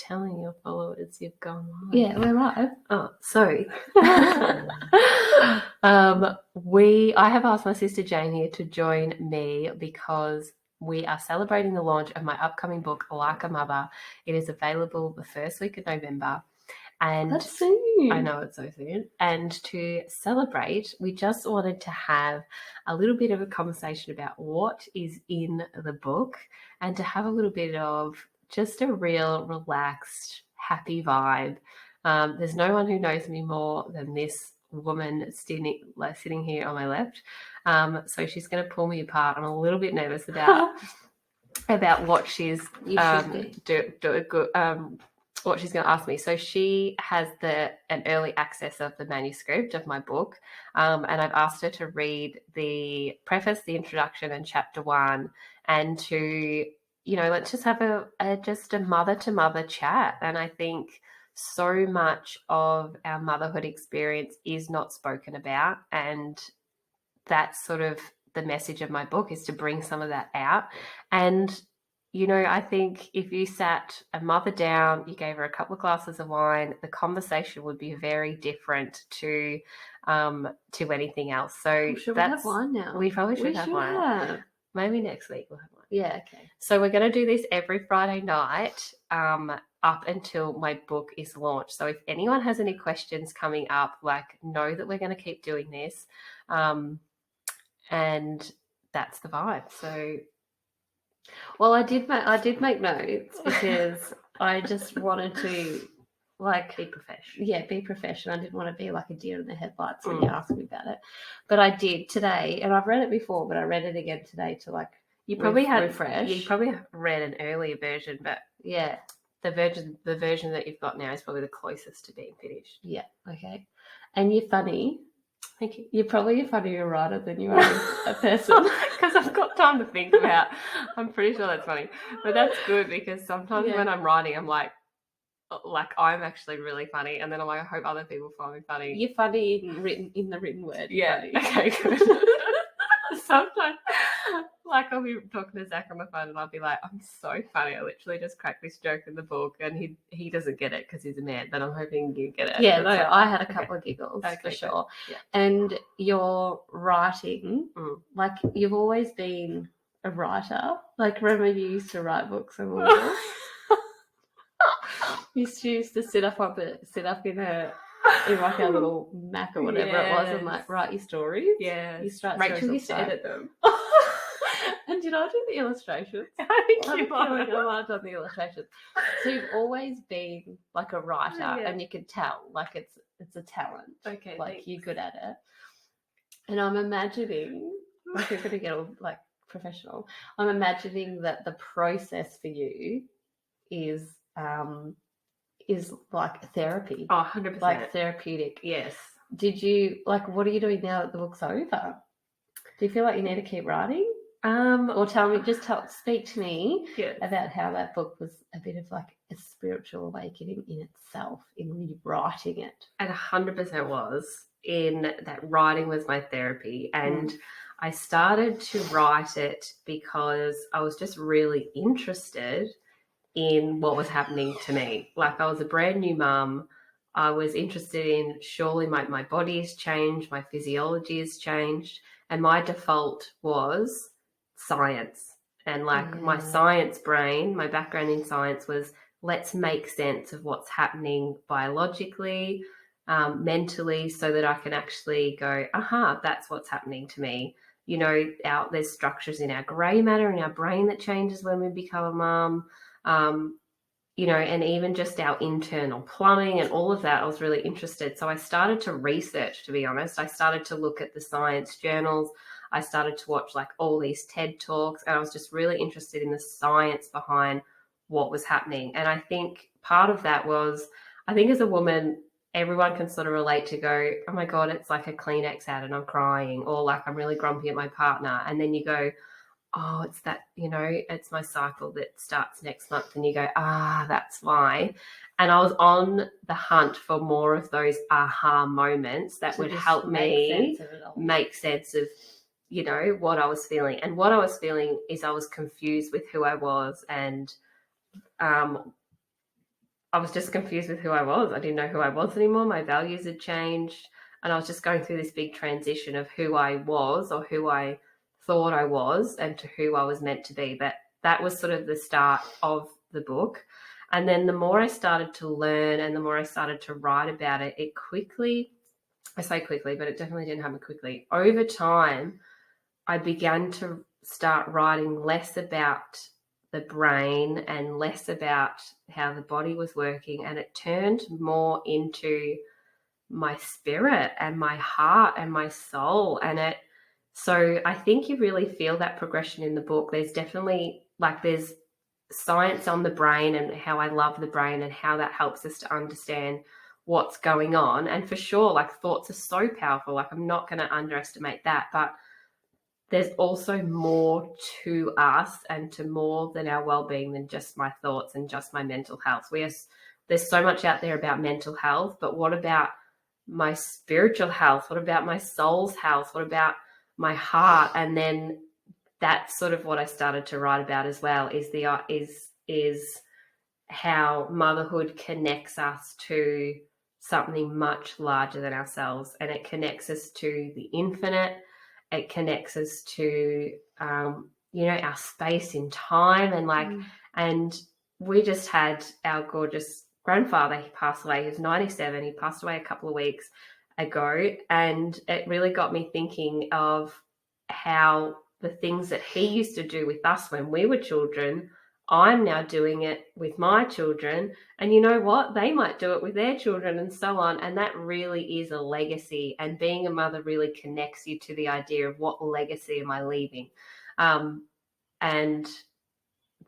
telling your followers you've gone live. Yeah, we're live. Oh, sorry. I have asked my sister Jane here to join me because we are celebrating the launch of my upcoming book, Like a Mother. It is available the first week of November. And That's soon. I know, it's so soon. And to celebrate, we just wanted to have a little bit of a conversation about what is in the book and to have a little bit of just a real relaxed, happy vibe. There's no one who knows me more than this woman sitting here on my left. So she's going to pull me apart. I'm a little bit nervous about what she's what she's going to ask me. So she has an early access of the manuscript of my book, and I've asked her to read the preface, the introduction, and chapter 1, and to, let's just have a mother-to-mother chat. And I think so much of our motherhood experience is not spoken about, and that's sort of the message of my book, is to bring some of that out. And I think if you sat a mother down, you gave her a couple of glasses of wine, the conversation would be very different to anything else. So we have wine now. We probably should have wine. Have. Maybe next week we'll have wine. Yeah, okay. So we're going to do this every Friday night up until my book is launched. So if anyone has any questions coming up, know that we're going to keep doing this. And that's the vibe. So... Well, I did make notes because I just wanted to be professional. Yeah, be professional. I didn't want to be like a deer in the headlights when you asked me about it. But I did today, and I've read it before, but I read it again today to you probably refresh. You probably read an earlier version, but yeah, the version that you've got now is probably the closest to being finished. Yeah, okay. And you're funny. Thank you. You're probably a funnier writer than you are a person. Because I've got time to think about. I'm pretty sure that's funny. But that's good, because sometimes when I'm writing, I'm like I'm actually really funny, and then I'm like, I hope other people find me funny. You're funny in the written word. Yeah. Funny. Okay, good. Sometimes, I'll be talking to Zach on the phone, and I'll be like, I'm so funny. I literally just cracked this joke in the book, and he doesn't get it because he's a man, but I'm hoping you get it. Yeah, no, I had a couple of giggles for sure. Yeah. And your writing, you've always been a writer. Remember you used to write books and all. You used to sit up in a little Mac or whatever it was, and write your stories. Yeah, Rachel used to edit them. And did I do the illustrations? I think I might have done the illustrations. So you've always been a writer, and you can tell it's a talent. Okay, you're good at it. And I'm imagining, you're going to get all professional. I'm imagining that the process for you is therapy. Oh, 100%. Therapeutic. Yes. Did you, what are you doing now that the book's over? Do you feel like you need to keep writing? Or speak to me about how that book was a bit of a spiritual awakening in itself, in rewriting it. And 100% was, in that writing was my therapy. And I started to write it because I was just really interested in what was happening to me. I was a brand new mum. I was interested in, surely my body has changed, my physiology has changed, and my default was science. And my science brain, my background in science was, let's make sense of what's happening biologically, mentally, so that I can actually go, that's what's happening to me. There's structures in our grey matter in our brain that changes when we become a mum. And even just our internal plumbing and all of that, I was really interested. So I started to research, to be honest. I started to look at the science journals. I started to watch all these TED Talks, and I was just really interested in the science behind what was happening. And I think part of that was, I think as a woman, everyone can sort of relate to go, oh my God, it's like a Kleenex ad and I'm crying, or I'm really grumpy at my partner. And then you go, oh, it's that, it's my cycle that starts next month. And you go, that's why. And I was on the hunt for more of those aha moments that would help me make sense of, what I was feeling. And what I was feeling is I was confused with who I was and I was just confused with who I was. I didn't know who I was anymore. My values had changed. And I was just going through this big transition of who I was or who I thought I was and to who I was meant to be. But that was sort of the start of the book. And then the more I started to learn and the more I started to write about it, it quickly, I say quickly, but it definitely didn't happen quickly. Over time, I began to start writing less about the brain and less about how the body was working, and it turned more into my spirit and my heart and my soul. So I think you really feel that progression in the book. There's definitely there's science on the brain and how I love the brain and how that helps us to understand what's going on. And for sure, thoughts are so powerful. I'm not going to underestimate that, but there's also more to us and to more than our well-being than just my thoughts and just my mental health. There's so much out there about mental health, but what about my spiritual health? What about my soul's health? What about my heart? And then that's sort of what I started to write about as well, is how motherhood connects us to something much larger than ourselves, and it connects us to the infinite. It connects us to our space in time, and we just had our gorgeous grandfather. He passed away. He was 97. He passed away a couple of weeks ago, and it really got me thinking of how the things that he used to do with us when we were children, I'm now doing it with my children, and you know what? They might do it with their children, and so on. And that really is a legacy, and being a mother really connects you to the idea of what legacy am I leaving, and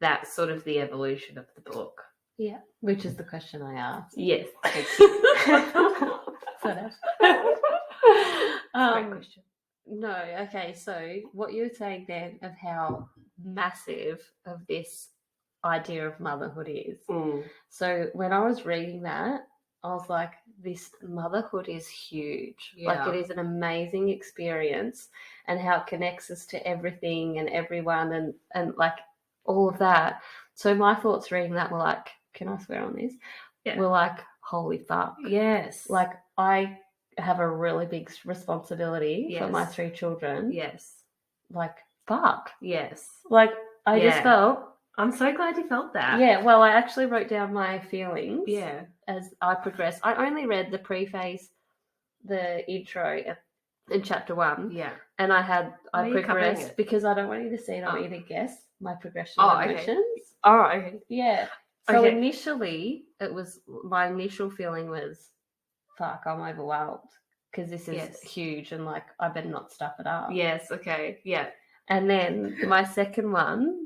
that's sort of the evolution of the book. Yeah, which is the question I asked. Yes, thank you. Great question. No, okay, so what you were saying then of how massive of this idea of motherhood is. So when I was reading that, I was like, this motherhood is huge. Yeah. It is an amazing experience, and how it connects us to everything and everyone and all of that. So my thoughts reading that were like, can I swear on this? Yeah. Were like, holy fuck. Yes. I have a really big responsibility for my 3 children. Yes. Fuck. Yes. I just felt... I'm so glad you felt that. Yeah, well, I actually wrote down my feelings. Yeah. As I progressed. I only read the preface, the intro in chapter 1. Yeah. And I progressed because I don't want you to see it. I want you to guess my progression of emotions. Oh, okay. Yeah. So initially, my initial feeling was, fuck, I'm overwhelmed because this is huge and I better not stuff it up. Yes, okay, yeah. And then my second one,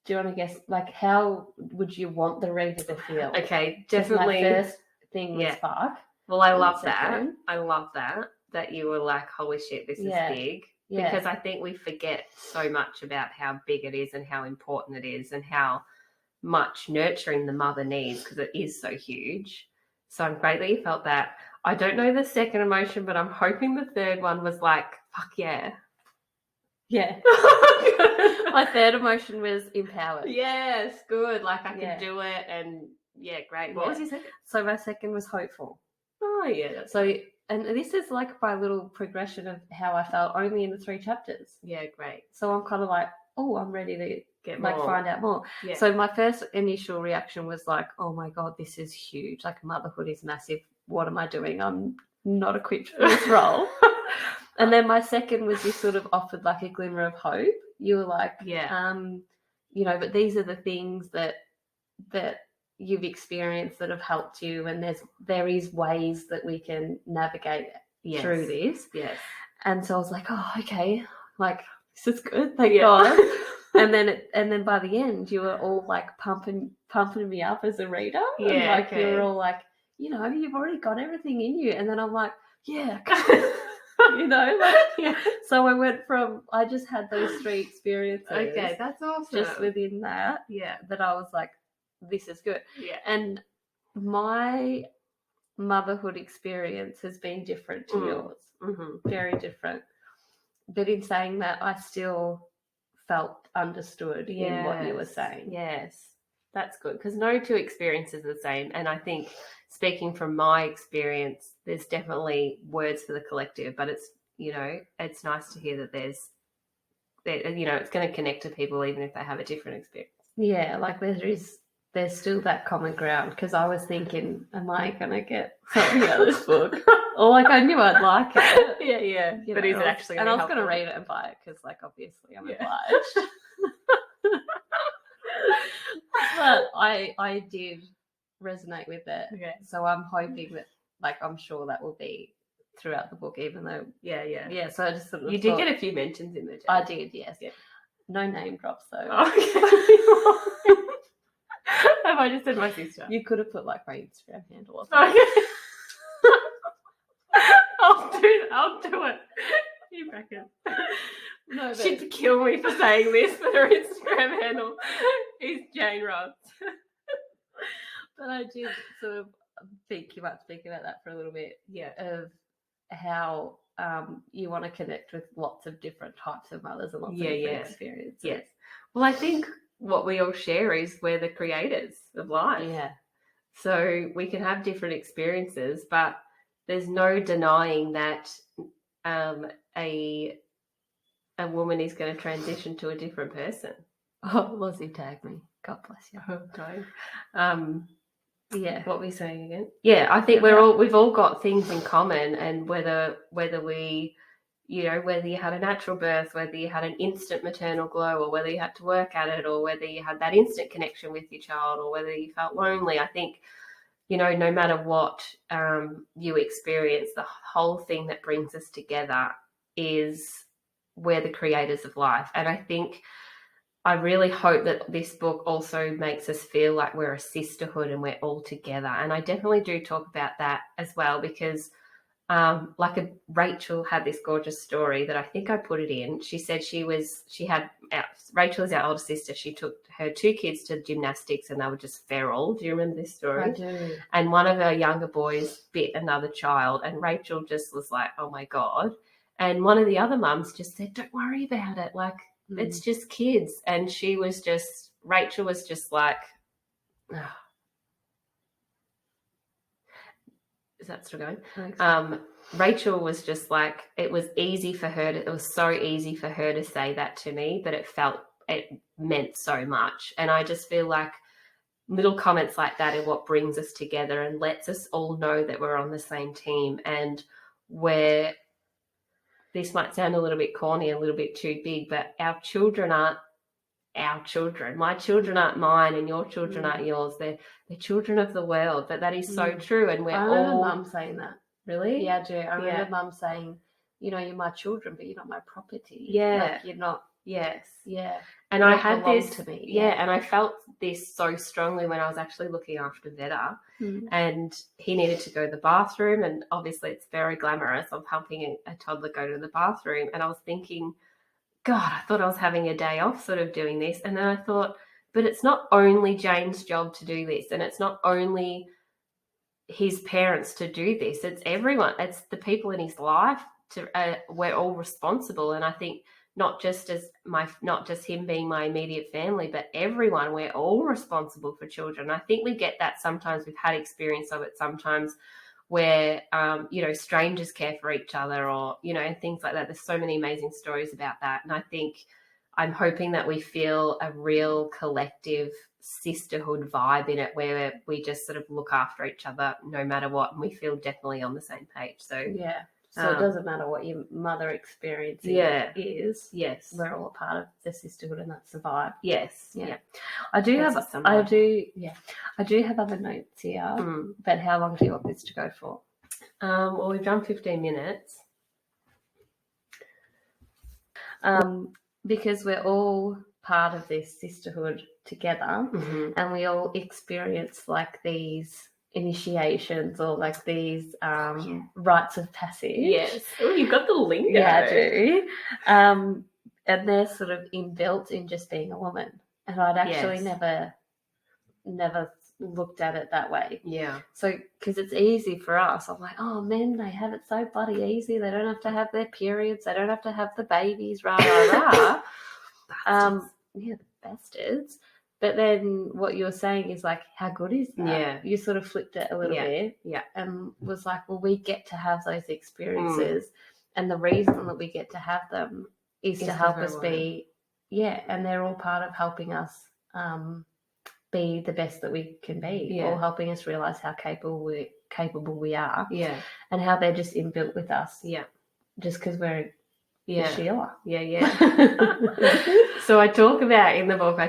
do you want to guess, how would you want the reader to feel? Okay, definitely. My first thing was fuck. Well, I love that. I love that you were like, holy shit, this is big. Yeah. Because I think we forget so much about how big it is and how important it is and how much nurturing the mother needs, because it is so huge. So I'm great that you felt that. I don't know the second emotion, but I'm hoping the third one was like, fuck yeah. Yeah. My third emotion was empowered. Yes, good. I can do it, and great. What was your second? So my second was hopeful. Oh yeah. And this is my little progression of how I felt only in the 3 chapters. Yeah, great. So I'm kind of I'm ready to get more. Find out more. Yeah. So my first initial reaction was oh my God, this is huge. Motherhood is massive. What am I doing? I'm not equipped for this role. And then my second was you sort of offered a glimmer of hope. You were but these are the things that you've experienced that have helped you, and there is ways that we can navigate through this. Yes. And so I was oh, okay, this is good, thank God. and then by the end you were all pumping me up as a reader. Yeah. And, you were all you've already got everything in you. And then I'm yeah. So I just had those 3 experiences. Okay, that's awesome. Just within that, that I was this is good. Yeah. And my motherhood experience has been different to yours. Mm-hmm. Very different. But in saying that, I still felt understood in what you were saying. Yes. That's good, because no two experiences are the same. And I think, speaking from my experience, there's definitely words for the collective, but it's, it's nice to hear that there's, it's going to connect to people even if they have a different experience. Yeah, like there's still that common ground, because I was thinking, am I going to get something out of this book? Or like I knew I'd like it. Yeah. But is it actually going to help? And I was going to read it and buy it because, like, obviously I'm obliged. But I did resonate with it. Okay. So I'm hoping that, like, I'm sure that will be throughout the book, even though yeah. So I just sort of you did get a few mentions in there. I did, yes. Yeah. No name drops though. Okay. Have I just said my sister? You could have put like my Instagram handle or something. Okay. I'll do it. You reckon? No, but she'd kill me for saying this, but her Instagram handle is Jane Ross. But I did sort of think about that for a little bit. Yeah. Of how you want to connect with lots of different types of mothers and lots of different experiences. Yes. Well, I think what we all share is we're the creators of life. Yeah. So we can have different experiences, but there's no denying that a woman is going to transition to a different person. Oh, Lozzie tagged me. God bless you. Yeah. What were you saying again? Yeah, I think we've all got things in common, and whether we, whether you had a natural birth, whether you had an instant maternal glow, or whether you had to work at it, or whether you had that instant connection with your child, or whether you felt lonely, I think, no matter what you experience, the whole thing that brings us together is we're the creators of life. And I think I really hope that this book also makes us feel like we're a sisterhood and we're all together. And I definitely do talk about that as well, because Rachel had this gorgeous story that I think I put it in. She said Rachel is our older sister. She took her 2 kids to gymnastics and they were just feral. Do you remember this story? I do. And one of her younger boys bit another child, and Rachel just was like, oh my God. And one of the other mums just said, don't worry about it. Like, it's just kids. And Rachel was just like, oh. Is that still going? Thanks. Rachel was just like, it was so easy for her to say that to me, but it meant so much. And I just feel like little comments like that are what brings us together and lets us all know that we're on the same team, and this might sound a little bit corny, a little bit too big, but our children aren't our children. My children aren't mine, and your children aren't yours. They're children of the world. But that is so true, and I remember Mum saying that. Really? Yeah, I do. I remember Mum saying, you're my children, but you're not my property. Yeah. Like, you're not. Yes. Yeah. And I had this to me. Yeah, and I felt this so strongly when I was actually looking after Veda, and he needed to go to the bathroom, and obviously it's very glamorous of helping a toddler go to the bathroom. And I was thinking, God, I thought I was having a day off sort of doing this. And then I thought, but it's not only Jane's job to do this, and it's not only his parents to do this. It's everyone. It's the people in his life. We're all responsible. And I think not just him being my immediate family, but everyone, we're all responsible for children. I think we get that sometimes. We've had experience of it sometimes where, strangers care for each other, or, and things like that. There's so many amazing stories about that. And I think I'm hoping that we feel a real collective sisterhood vibe in it, where we just sort of look after each other no matter what, and we feel definitely on the same page. So yeah. So it doesn't matter what your mother experience is. Yes. We're all a part of the sisterhood, and that's the vibe. Yes. Yeah. I do have other notes here. But how long do you want this to go for? Well, we've done 15 minutes. Because we're all part of this sisterhood together, and we all experience like these initiations or like these rites of passage. Yes. Oh, you've got the lingo. Yeah, I do. And they're sort of inbuilt in just being a woman. And I'd actually never looked at it that way. Yeah. So, because it's easy for us. I'm like, oh, men, they have it so bloody easy. They don't have to have their periods. They don't have to have the babies, rah, rah, rah. Bastards. Yeah, the bastards. But then what you're saying is like, how good is that? Yeah. You sort of flipped it a little bit. Yeah. And was like, well, we get to have those experiences. And the reason that we get to have them is to help us be, and they're all part of helping us be the best that we can be, or helping us realize how capable we are, and how they're just inbuilt with us, just because we're Sheila. So I talk about in the book,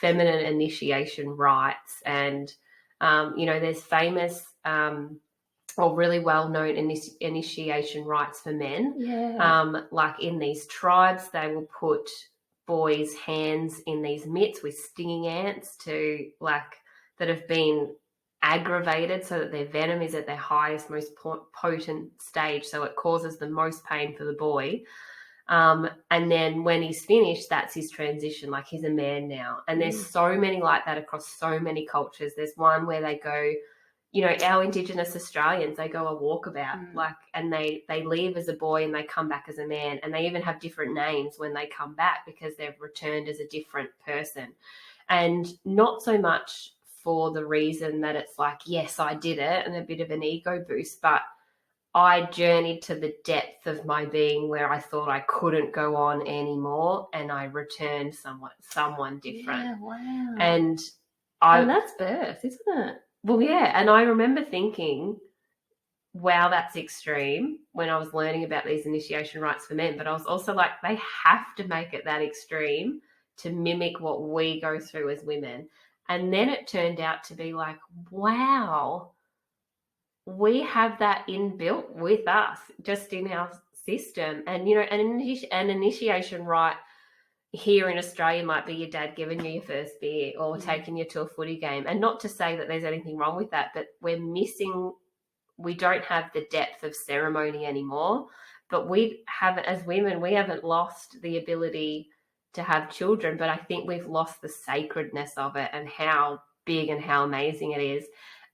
feminine initiation rites, and there's famous or really well-known initiation rites for men. Like in these tribes, they will put boys' hands in these mitts with stinging ants that have been aggravated so that their venom is at their highest, most potent stage, so it causes the most pain for the boy. And then when he's finished, that's his transition, like he's a man now. And there's so many like that across so many cultures. There's one where they go, our Indigenous Australians, they go a walkabout, and they leave as a boy and they come back as a man, and they even have different names when they come back because they've returned as a different person. And not so much for the reason that it's like, yes, I did it, and a bit of an ego boost, but I journeyed to the depth of my being where I thought I couldn't go on anymore, and I returned someone different. Yeah, wow. And that's birth, isn't it? Well, yeah, and I remember thinking, wow, that's extreme when I was learning about these initiation rites for men, but I was also like, they have to make it that extreme to mimic what we go through as women. And then it turned out to be like, wow, we have that inbuilt with us, just in our system. And, an initiation rite here in Australia might be your dad giving you your first beer or taking you to a footy game. And not to say that there's anything wrong with that, but we don't have the depth of ceremony anymore. But as women, we haven't lost the ability to have children, but I think we've lost the sacredness of it and how big and how amazing it is.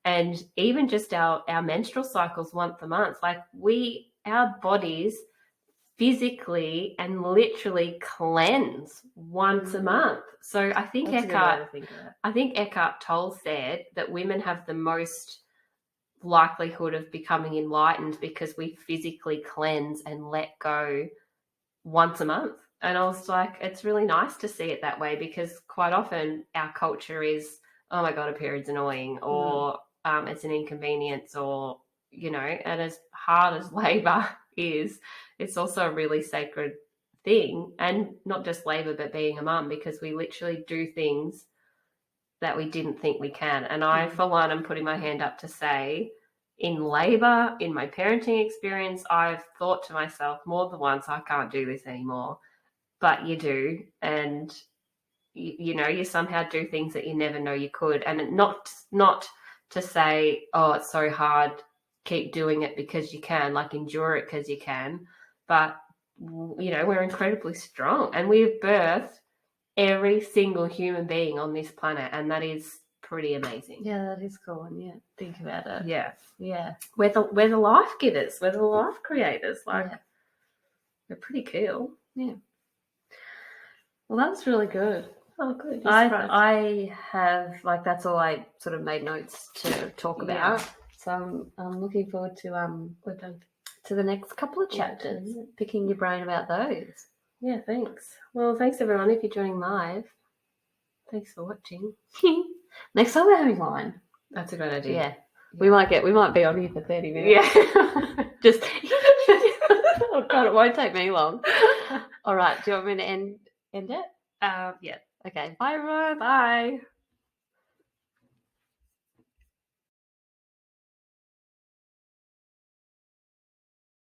And even just our menstrual cycles once a month, like our bodies physically and literally cleanse once a month. So I think Eckhart Tolle said that women have the most likelihood of becoming enlightened because we physically cleanse and let go once a month. And I was like, it's really nice to see it that way, because quite often our culture is, oh my God, a period's annoying, or it's an inconvenience, or, and as hard as labor is, it's also a really sacred thing. And not just labor, but being a mum, because we literally do things that we didn't think we can. And I, for one, am putting my hand up to say, in labor, in my parenting experience, I've thought to myself more than once, I can't do this anymore. But you do. And, you somehow do things that you never know you could. And not to say, oh, it's so hard, keep doing it because you can, like endure it because you can. But, we're incredibly strong, and we've birthed every single human being on this planet, and that is pretty amazing. Yeah, that is cool. And think about it. Yeah. We're the life givers. We're the life creators. We're pretty cool. Yeah. Well, that was really good. Oh, good. I have, that's all I sort of made notes to talk about. So I'm looking forward to we're done. To the next couple of chapters, picking your brain about those. Yeah, thanks. Well, thanks everyone if you're joining live. Thanks for watching. Next time we're having wine. That's a great idea. Yeah. We might be on here for 30 minutes. Yeah. Just oh God, it won't take me long. All right. Do you want me to end it? Yeah. Okay. Bye, everyone. Bye.